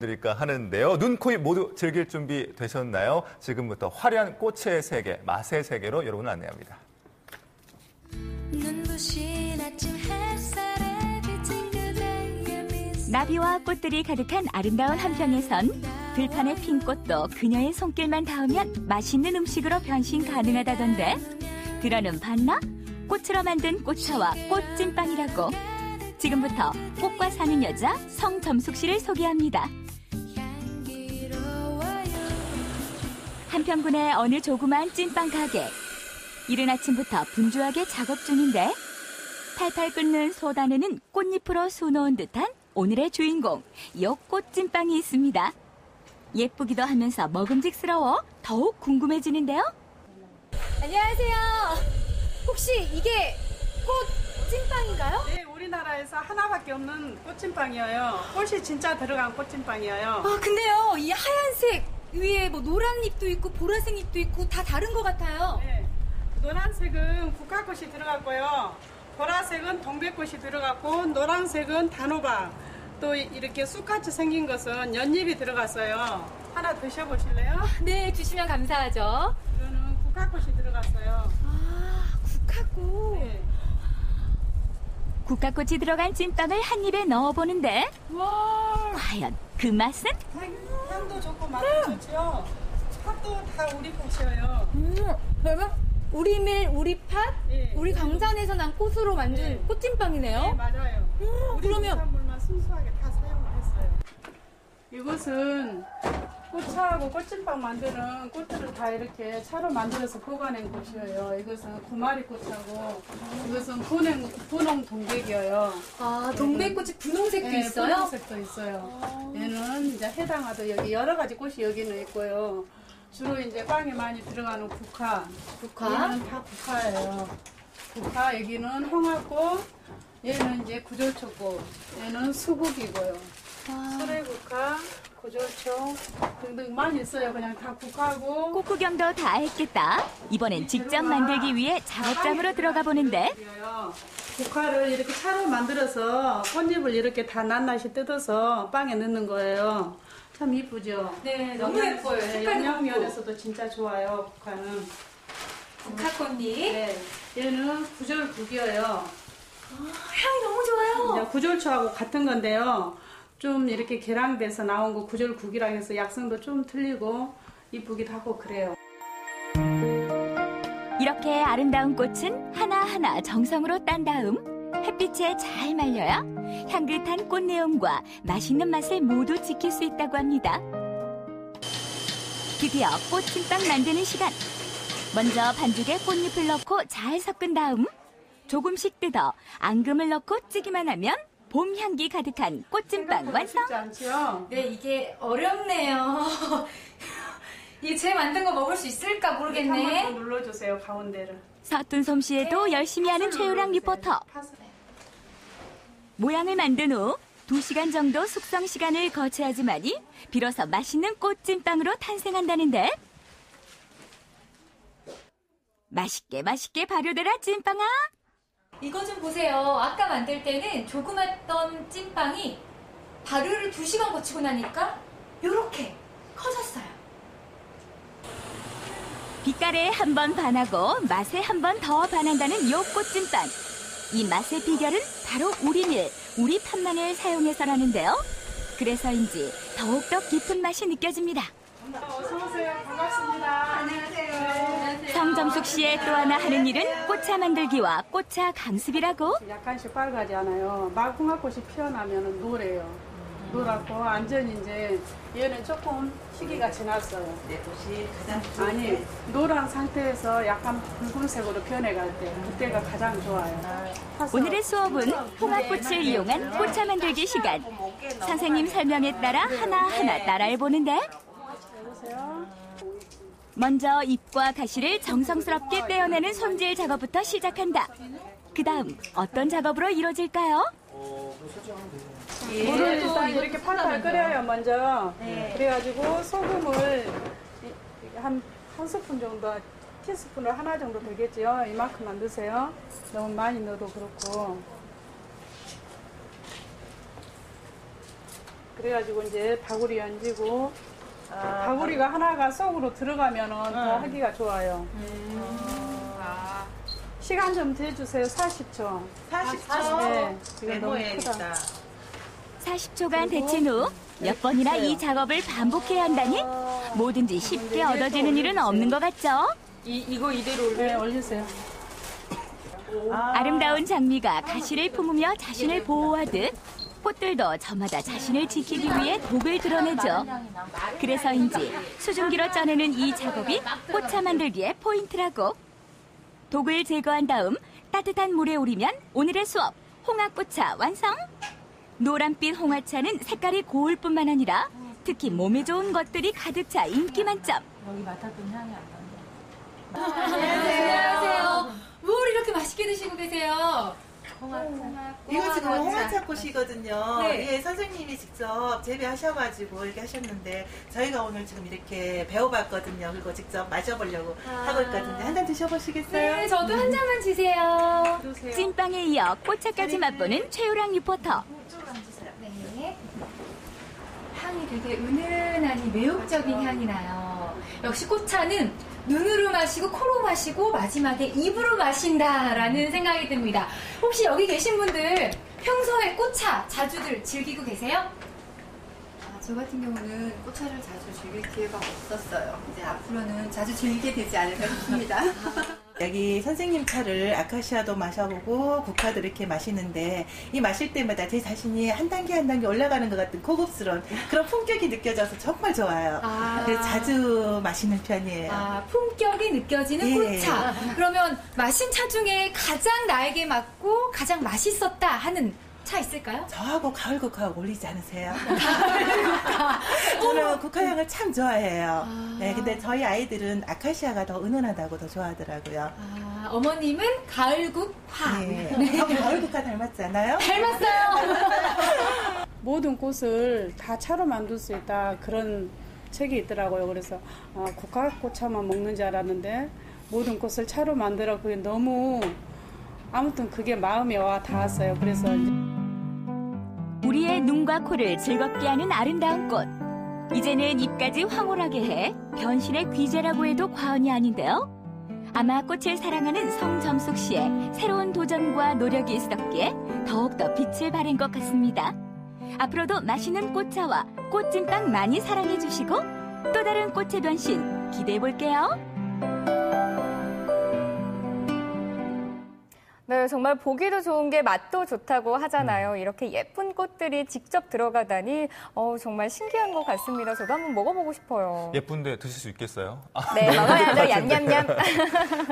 드릴까 하는데요. 눈, 코, 입 모두 즐길 준비 되셨나요? 지금부터 화려한 꽃의 세계, 맛의 세계로 여러분을 안내합니다. 나비와 꽃들이 가득한 아름다운 한평에선 들판의 핀 꽃도 그녀의 손길만 닿으면 맛있는 음식으로 변신 가능하다던데 들어는 봤나? 꽃으로 만든 꽃차와 꽃찐빵이라고. 지금부터 꽃과 사는 여자 성점숙 씨를 소개합니다. 한평군의 어느 조그만 찐빵 가게. 이른 아침부터 분주하게 작업 중인데 팔팔 끓는 솥안에는 꽃잎으로 수놓은 듯한 오늘의 주인공, 요 꽃찐빵이 있습니다. 예쁘기도 하면서 먹음직스러워 더욱 궁금해지는데요. 안녕하세요. 혹시 이게 꽃찐빵인가요? 네, 우리나라에서 하나밖에 없는 꽃찐빵이에요. 꽃이 진짜 들어간 꽃찐빵이에요. 아, 근데요, 이 하얀색 위에 뭐 노란잎도 있고 보라색 잎도 있고 다 다른 것 같아요. 네, 노란색은 국화꽃이 들어갔고요. 보라색은 동백꽃이 들어갔고 노란색은 단호박, 또 이렇게 쑥같이 생긴 것은 연잎이 들어갔어요. 하나 드셔보실래요? 네, 주시면 감사하죠. 이거는 국화꽃이 들어갔어요. 아, 국화꽃. 네. 국화꽃이 들어간 찐빵을 한 입에 넣어보는데 와, 과연 그 맛은? 향도 좋고 맛도 좋죠. 팥도 다 우리 팥이에요. 그러면 우리 밀, 우리 팥, 네. 우리 강산에서 난 꽃으로 만든 네. 꽃찐빵이네요. 네, 맞아요. 우리 그러면 농산물만 순수하게 다 사용을 했어요. 이곳은 꽃차하고 꽃찐빵 만드는 꽃들을 다 이렇게 차로 만들어서 보관한 곳이에요. 이것은 구마리꽃하고 이것은 분홍 동백이에요. 아, 동백꽃이 분홍색도 네, 있어요? 분홍색도 있어요. 얘는 이제 해당하도 여기 여러 가지 꽃이 여기는 있고요. 주로 이제 빵에 많이 들어가는 국화. 얘는 다 국화예요. 국화, 여기는 홍화꽃, 얘는 이제 구절초꽃, 얘는 수국이고요. 수레국화, 구절초 등등 많이 있어요. 그냥 다 국화고. 꽃 구경도 다 했겠다. 이번엔 직접 만들기 위해 작업장으로 들어가 보는데 국화를 이렇게 차로 만들어서 꽃잎을 이렇게 다 낱낱이 뜯어서 빵에 넣는 거예요. 참 이쁘죠? 네, 너무 예뻐요. 색깔도 영양면에서도 진짜 좋아요, 국화는. 국화꽃잎. 네, 얘는 구절국이에요. 향이 너무 좋아요. 이제 구절초하고 같은 건데요. 좀 이렇게 계량돼서 나온 거 구절국이라 해서 약성도 좀 틀리고 이쁘기도 하고 그래요. 이렇게 아름다운 꽃은 하나하나 정성으로 딴 다음 햇빛에 잘 말려야 향긋한 꽃내음과 맛있는 맛을 모두 지킬 수 있다고 합니다. 드디어 꽃찐빵 만드는 시간. 먼저 반죽에 꽃잎을 넣고 잘 섞은 다음 조금씩 뜯어 앙금을 넣고 찌기만 하면 봄 향기 가득한 꽃찐빵 완성. 쉽지 않죠? 네, 이게 어렵네요. 이게 제 만든 거 먹을 수 있을까 한번 모르겠네. 더 눌러주세요, 가운데를. 서툰 솜씨에도 열심히 하는 최유랑 리포터. 모양을 만든 후 2시간 정도 숙성 시간을 거쳐야지만이 비로소 맛있는 꽃찐빵으로 탄생한다는데 맛있게 발효되라 찐빵아. 이거 좀 보세요. 아까 만들 때는 조그맣던 찐빵이 발효를 2시간 거치고 나니까 요렇게 커졌어요. 빛깔에 한 번 반하고 맛에 한 번 더 반한다는 요 꽃찐빵. 이 맛의 비결은 바로 우리밀, 우리 팥만을 사용해서라는데요. 그래서인지 더욱더 깊은 맛이 느껴집니다. 어서오세요. 반갑습니다. 안녕하세요. 성점숙 씨의 또 하나 하는 일은 꽃차 만들기와 꽃차 강습이라고. 약간씩 빨가지 않아요. 막 홍합꽃이 피어나면 노래요. 노랗고 완전히 이제 얘는 조금 시기가 지났어요. 내 꽃이 가장 아니 노란 상태에서 약간 붉은색으로 변해갈 때 그때가 가장 좋아요. 오늘의 수업은 홍합꽃을 이용한 꽃차 만들기 시간. 선생님 설명에 따라 하나하나 따라해보는데 먼저 잎과 가시를 정성스럽게 떼어내는 손질 작업부터 시작한다. 그 다음 어떤 작업으로 이루어질까요? 물을 일단 이렇게 팔팔 끓여요 먼저. 그래가지고 소금을 한 스푼 정도, 티스푼으로 하나 정도 되겠지요. 이만큼만 넣으세요. 너무 많이 넣어도 그렇고. 그래가지고 이제 바구리 얹고 바구리가 하나가 속으로 들어가면은 더 하기가 좋아요. 시간 좀 재주세요. 40초. 40초? 네, 지금 너무 크다. 메모해야겠다. 40초간 데친 후 몇 번이나 이 작업을 반복해야 한다니 뭐든지 쉽게 얻어지는 일은 없는 것 같죠? 이거 이대로 네, 올리세요. 아름다운 장미가 가시를 품으며 자신을 보호하듯 꽃들도 저마다 자신을 지키기 위해 독을 드러내죠. 그래서인지 수증기로 쪄내는 이 작업이 꽃차 만들기의 포인트라고. 독을 제거한 다음 따뜻한 물에 우리면 오늘의 수업 홍화꽃차 완성! 노란빛 홍화차는 색깔이 고울 뿐만 아니라 특히 몸에 좋은 것들이 가득 차 인기 만점. 여기 맡았던 향이 안 난다. 안녕하세요. 뭘 이렇게 맛있게 드시고 계세요? 이거 지금 홍화차 꽃이거든요. 네. 예, 선생님이 직접 재배하셔가지고 이렇게 하셨는데 저희가 오늘 지금 이렇게 배워봤거든요. 그리고 직접 마셔보려고 하고 있거든요. 한 잔 드셔보시겠어요? 네, 저도 한 잔만 주세요. 찐빵에 이어 꽃차까지 맛보는 최유랑 리포터. 네. 향이 되게 은은하니 매혹적인 향이 나요. 역시 꽃차는 눈으로 마시고 코로 마시고 마지막에 입으로 마신다라는 생각이 듭니다. 혹시 여기 계신 분들 평소에 꽃차 자주들 즐기고 계세요? 저 같은 경우는 꽃차를 자주 즐길 기회가 없었어요. 이제 앞으로는 자주 즐기게 되지 않을까 싶습니다. 여기 선생님 차를 아카시아도 마셔보고 국화도 이렇게 마시는데 이 마실 때마다 제 자신이 한 단계 한 단계 올라가는 것 같은 고급스러운 그런 품격이 느껴져서 정말 좋아요. 그래서 자주 마시는 편이에요. 품격이 느껴지는 예. 꽃차. 그러면 마신 차 중에 가장 나에게 맞고 가장 맛있었다 하는 차 있을까요? 저하고 가을 국화하고 어울리지 않으세요? 저는 국화향을 참 좋아해요. 네, 근데 저희 아이들은 아카시아가 더 은은하다고 더 좋아하더라고요. 어머님은 가을국화. 네. 저기 가을 국화 닮았지 않아요? 닮았어요. 모든 꽃을 다 차로 만들 수 있다. 그런 책이 있더라고요. 그래서 국화꽃차만 먹는 줄 알았는데 모든 꽃을 차로 만들어. 그게 너무 아무튼 그게 마음에 와 닿았어요. 그래서 우리의 눈과 코를 즐겁게 하는 아름다운 꽃. 이제는 잎까지 황홀하게 해 변신의 귀재라고 해도 과언이 아닌데요. 아마 꽃을 사랑하는 성점숙 씨의 새로운 도전과 노력이 있었기에 더욱더 빛을 발한 것 같습니다. 앞으로도 맛있는 꽃차와 꽃찐빵 많이 사랑해 주시고 또 다른 꽃의 변신 기대해 볼게요. 네, 정말 보기도 좋은 게 맛도 좋다고 하잖아요. 이렇게 예쁜 꽃들이 직접 들어가다니 정말 신기한 것 같습니다. 저도 한번 먹어보고 싶어요. 예쁜데 드실 수 있겠어요? 네, 먹어야죠. 얌얌얌.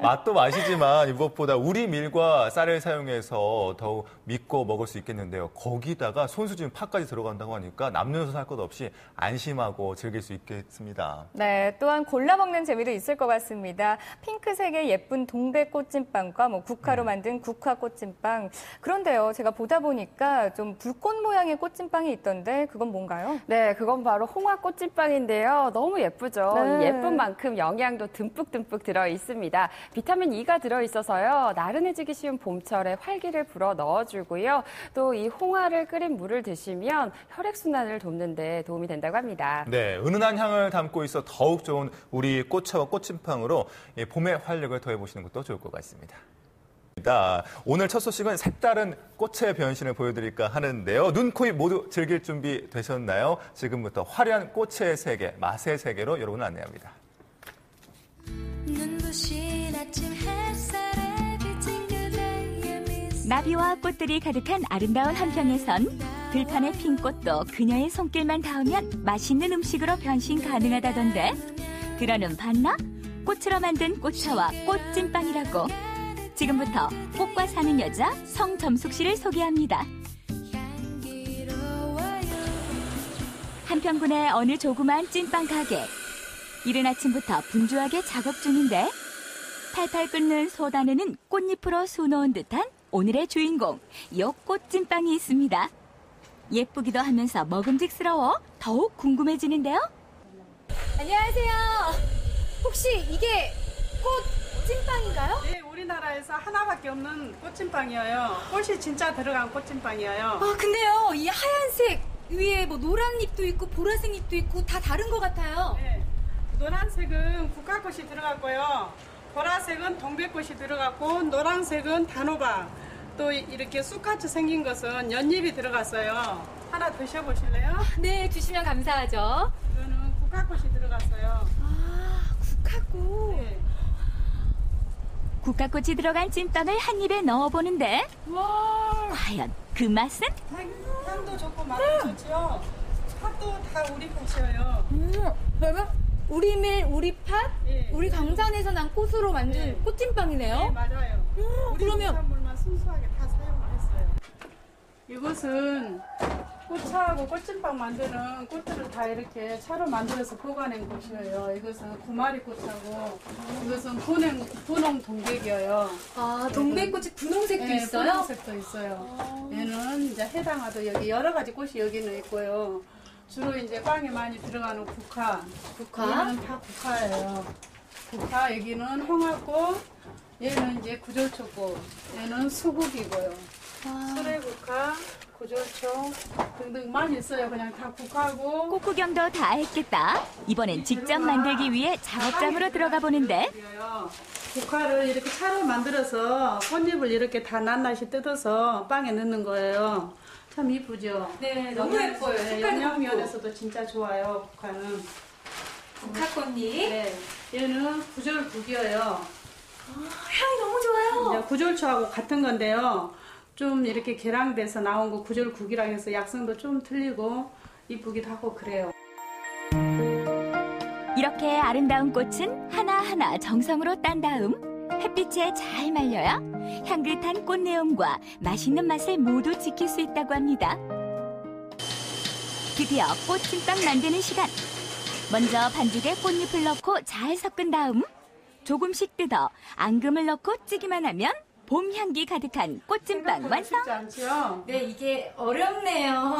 맛도 맛이지만 무엇보다 우리 밀과 쌀을 사용해서 더욱 믿고 먹을 수 있겠는데요. 거기다가 손수진 파까지 들어간다고 하니까 남녀노소 할 것 없이 안심하고 즐길 수 있겠습니다. 네, 또한 골라 먹는 재미도 있을 것 같습니다. 핑크색의 예쁜 동백꽃찐빵과 국화로 만든 국화 꽃찐빵. 그런데요, 제가 보다 보니까 좀 불꽃 모양의 꽃찐빵이 있던데 그건 뭔가요? 네, 그건 바로 홍화 꽃찐빵인데요. 너무 예쁘죠? 네. 예쁜 만큼 영양도 듬뿍듬뿍 들어있습니다. 비타민 E가 들어있어서요. 나른해지기 쉬운 봄철에 활기를 불어 넣어주고요. 또 이 홍화를 끓인 물을 드시면 혈액순환을 돕는 데 도움이 된다고 합니다. 네, 은은한 향을 담고 있어 더욱 좋은 우리 꽃차와 꽃찐빵으로 봄의 활력을 더해보시는 것도 좋을 것 같습니다. 오늘 첫 소식은 색다른 꽃의 변신을 보여드릴까 하는데요. 눈, 코, 입 모두 즐길 준비 되셨나요? 지금부터 화려한 꽃의 세계, 맛의 세계로 여러분을 안내합니다. 나비와 꽃들이 가득한 아름다운 한평에선 들판의 핀 꽃도 그녀의 손길만 닿으면 맛있는 음식으로 변신 가능하다던데 들어는 봤나? 꽃으로 만든 꽃차와 꽃찐빵이라고. 지금부터 꽃과 사는 여자 성점숙 씨를 소개합니다. 한평군의 어느 조그만 찐빵 가게. 이른 아침부터 분주하게 작업 중인데 팔팔 끓는 솥안에는 꽃잎으로 수놓은 듯한 오늘의 주인공, 요 꽃찐빵이 있습니다. 예쁘기도 하면서 먹음직스러워 더욱 궁금해지는데요. 안녕하세요. 혹시 이게 꽃찐빵인가요? 네, 우리나라에서 하나밖에 없는 꽃찐빵이에요. 꽃이 진짜 들어간 꽃찐빵이에요. 근데요, 이 하얀색 위에 뭐 노란 잎도 있고 보라색 잎도 있고 다 다른 것 같아요. 네. 노란색은 국화꽃이 들어갔고요. 보라색은 동백꽃이 들어갔고 노란색은 단호박. 또 이렇게 쑥같이 생긴 것은 연잎이 들어갔어요. 하나 드셔보실래요? 네, 주시면 감사하죠. 이거는 국화꽃이 들어갔어요. 아, 국화꽃. 네. 국화꽃이 들어간 찐빵을 한 입에 넣어보는데 와, 과연 그 맛은? 향도 좋고 맛도 좋죠. 팥도 다 우리 팥이에요. 그러면 우리 밀, 우리 팥, 예. 우리 강산에서 난 꽃으로 만든 예. 꽃찐빵이네요. 네, 맞아요. 우리 그러면 농산물만 순수하게 다 사용을 했어요. 이곳은 꽃차하고 꽃찐빵 만드는 꽃들을 다 이렇게 차로 만들어서 보관한 곳이에요. 이것은 구마리꽃하고 이것은 분홍 동백이에요. 아, 동백꽃이 분홍색도 네, 있어요? 분홍색도 있어요. 얘는 이제 해당화도 여기 여러 가지 꽃이 여기는 있고요. 주로 이제 빵에 많이 들어가는 국화. 얘는 다 국화예요. 국화, 여기는 홍화꽃, 얘는 이제 구절초꽃, 얘는 수국이고요. 수레국화, 구절초 등등 많이 있어요. 그냥 다 국화고. 꽃 구경도 다 했겠다. 이번엔 직접 만들기 위해 작업장으로 들어가 보는데 국화를 이렇게 차로 만들어서 꽃잎을 이렇게 다 낱낱이 뜯어서 빵에 넣는 거예요. 참 이쁘죠? 네, 너무 예뻐요. 색깔도 영양면에서도 진짜 좋아요, 국화는. 국화꽃잎. 네, 얘는 구절국이에요. 향이 너무 좋아요. 이제 구절초하고 같은 건데요. 좀 이렇게 계량돼서 나온 거 구절국이라 해서 약성도 좀 틀리고 이쁘기도 하고 그래요. 이렇게 아름다운 꽃은 하나하나 정성으로 딴 다음 햇빛에 잘 말려야 향긋한 꽃내음과 맛있는 맛을 모두 지킬 수 있다고 합니다. 드디어 꽃찐빵 만드는 시간. 먼저 반죽에 꽃잎을 넣고 잘 섞은 다음 조금씩 뜯어 앙금을 넣고 찌기만 하면 봄 향기 가득한 꽃찐빵 완성. 쉽지 않죠? 네, 이게 어렵네요.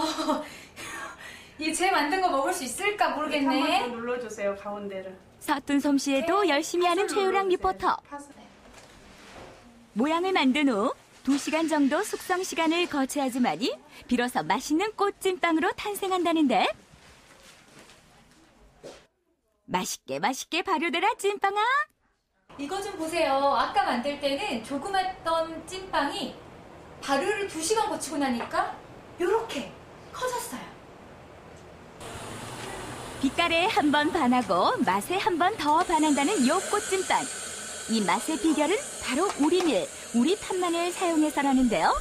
이게 제 만든 거 먹을 수 있을까 한번 모르겠네. 더 눌러주세요, 가운데를. 서툰 솜씨에도 열심히 하는 최유랑 리포터. 모양을 만든 후 2시간 정도 숙성 시간을 거쳐야지만이 비로소 맛있는 꽃찐빵으로 탄생한다는데 맛있게 발효되라 찐빵아. 이거 좀 보세요. 아까 만들 때는 조그맣던 찐빵이 발효를 2시간 거치고 나니까 요렇게 커졌어요. 빛깔에 한 번 반하고 맛에 한 번 더 반한다는 요 꽃찐빵. 이 맛의 비결은 바로 우리밀, 우리 팥만을 사용해서라는데요.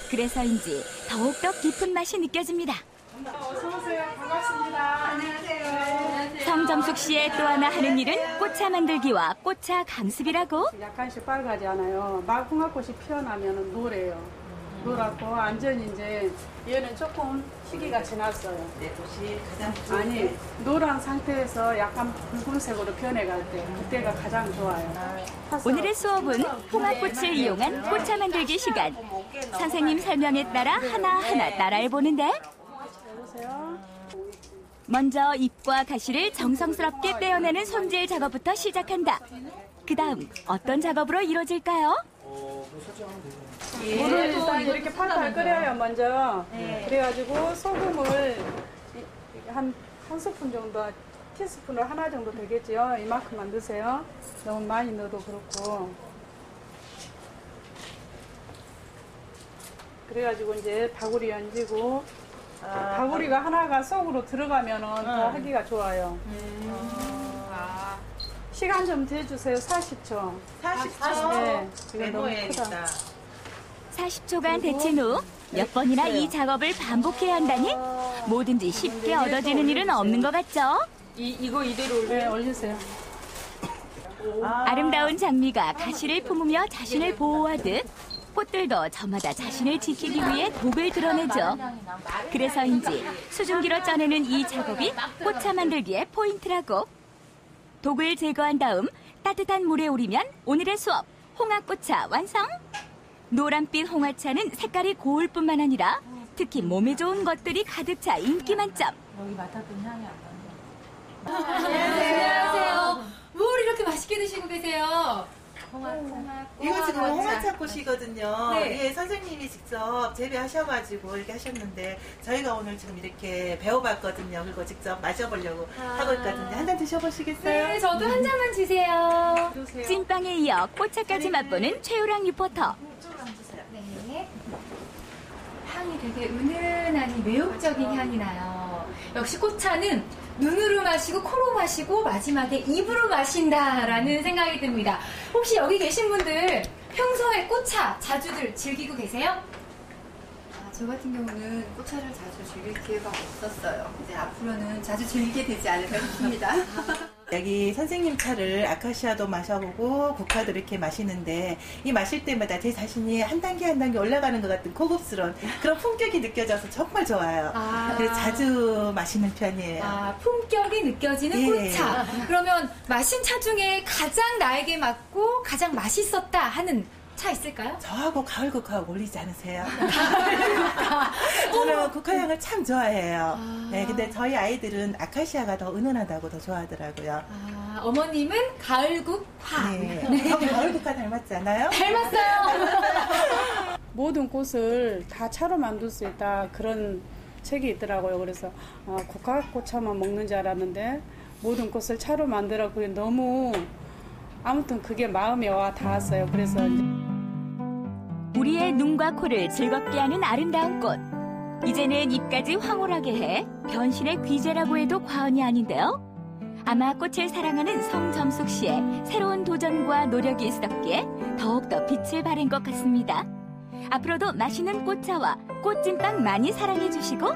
그래서인지 더욱더 깊은 맛이 느껴집니다. 어서오세요. 반갑습니다. 안녕하세요. 성점숙 씨의 또 하나 하는 일은 꽃차 만들기와 꽃차 강습이라고. 약간씩 빨가지 않아요. 막 홍합꽃이 피어나면 노래요. 노랗고 완전히 이제 얘는 조금 시기가 지났어요. 네, 꽃이 가장 아니 노란 상태에서 약간 붉은색으로 변해갈 때 그때가 가장 좋아요. 오늘의 수업은 홍합꽃을 이용한 꽃차 만들기 시간. 선생님 설명에 따라 하나하나 따라해보는데 보세요. 먼저 잎과 가시를 정성스럽게 떼어내는 손질 작업부터 시작한다. 그 다음 어떤 작업으로 이루어질까요? 물을 일단 이렇게 팔팔 끓여요 먼저. 그래가지고 소금을 한 스푼 정도, 티스푼으로 하나 정도 되겠죠. 이만큼만 넣으세요. 너무 많이 넣어도 그렇고. 그래가지고 이제 바구리 얹고 바구리가 하나가 속으로 들어가면은 더 하기가 좋아요. 시간 좀 대주세요. 40초. 40초. 네, 지금 너무 크다. 메모해야겠다. 40초간 데친 후 몇 번이나 이 작업을 반복해야 한다니 뭐든지 쉽게 얻어지는 일은 없는 것 같죠? 이거 이대로 네, 올리세요. 아름다운 장미가 가시를 품으며 자신을 보호하듯 꽃들도 저마다 자신을 지키기 위해 독을 드러내죠. 그래서인지 수증기로 쪄내는 이 작업이 꽃차 만들기의 포인트라고. 독을 제거한 다음 따뜻한 물에 우리면 오늘의 수업 홍합꽃차 완성! 노란빛 홍화차는 색깔이 고울 뿐만 아니라 특히 몸에 좋은 것들이 가득 차 인기 만점. 안녕하세요. 뭘 이렇게 맛있게 드시고 계세요? 이거 지금 홍화차꽃이거든요. 네. 예, 선생님이 직접 재배하셔가지고 이렇게 하셨는데 저희가 오늘 지금 이렇게 배워봤거든요. 그리고 직접 마셔보려고 하고 있거든요. 한 잔 드셔보시겠어요? 네, 저도 한 잔만 주세요. 찐빵에 이어 꽃차까지 맛보는 최유랑 리포터. 네. 향이 되게 은은하니 매혹적인 향이 나요. 역시 꽃차는 눈으로 마시고 코로 마시고 마지막에 입으로 마신다라는 생각이 듭니다. 혹시 여기 계신 분들 평소에 꽃차 자주들 즐기고 계세요? 저 같은 경우는 꽃차를 자주 즐길 기회가 없었어요. 이제 앞으로는 자주 즐기게 되지 않을까 싶습니다. 여기 선생님 차를 아카시아도 마셔보고 국화도 이렇게 마시는데 이 마실 때마다 제 자신이 한 단계 한 단계 올라가는 것 같은 고급스러운 그런 품격이 느껴져서 정말 좋아요. 그래서 자주 마시는 편이에요. 품격이 느껴지는 예. 꽃차. 그러면 마신 차 중에 가장 나에게 맞고 가장 맛있었다 하는 차 있을까요? 저하고 가을 국화하고 어울리지 않으세요? 저는 국화향을 참 좋아해요. 네, 근데 저희 아이들은 아카시아가 더 은은하다고 더 좋아하더라고요. 어머님은 가을국화. 네. 저기 가을 국화 닮았지 않아요? 닮았어요. 모든 꽃을 다 차로 만들 수 있다 그런 책이 있더라고요. 그래서 국화꽃차만 먹는 줄 알았는데 모든 꽃을 차로 만들어 그게 너무 아무튼 그게 마음에 와 닿았어요. 그래서 우리의 눈과 코를 즐겁게 하는 아름다운 꽃. 이제는 입까지 황홀하게 해 변신의 귀재라고 해도 과언이 아닌데요. 아마 꽃을 사랑하는 성점숙 씨의 새로운 도전과 노력이 있었기에 더욱더 빛을 발한 것 같습니다. 앞으로도 맛있는 꽃차와 꽃찐빵 많이 사랑해 주시고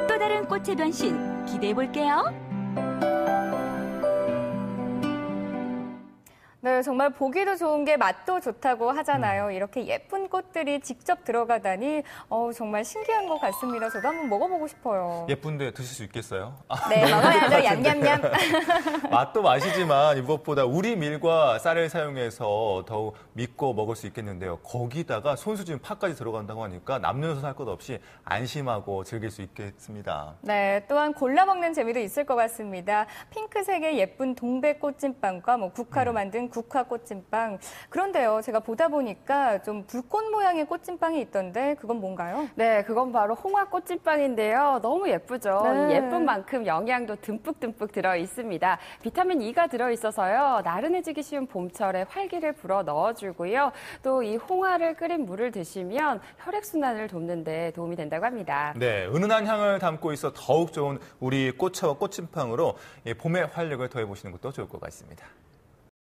또 다른 꽃의 변신 기대해 볼게요. 네, 정말 보기도 좋은 게 맛도 좋다고 하잖아요. 이렇게 예쁜 꽃들이 직접 들어가다니 정말 신기한 것 같습니다. 저도 한번 먹어보고 싶어요. 예쁜데 드실 수 있겠어요? 네, 먹어야죠. 얌얌얌. 맛도 맛이지만 무엇보다 우리 밀과 쌀을 사용해서 더욱 믿고 먹을 수 있겠는데요. 거기다가 손수진 파까지 들어간다고 하니까 남녀노소 할 것 없이 안심하고 즐길 수 있겠습니다. 네, 또한 골라 먹는 재미도 있을 것 같습니다. 핑크색의 예쁜 동백 꽃찐빵과 국화로 만든 국화 꽃찐빵. 그런데요, 제가 보다 보니까 좀 불꽃 모양의 꽃찐빵이 있던데 그건 뭔가요? 네, 그건 바로 홍화 꽃찐빵인데요. 너무 예쁘죠. 네. 예쁜 만큼 영양도 듬뿍듬뿍 들어 있습니다. 비타민 E가 들어 있어서요. 나른해지기 쉬운 봄철에 활기를 불어 넣어주고요. 또 이 홍화를 끓인 물을 드시면 혈액순환을 돕는 데 도움이 된다고 합니다. 네, 은은한 향을 담고 있어 더욱 좋은 우리 꽃차와 꽃찐빵으로 봄의 활력을 더해보시는 것도 좋을 것 같습니다.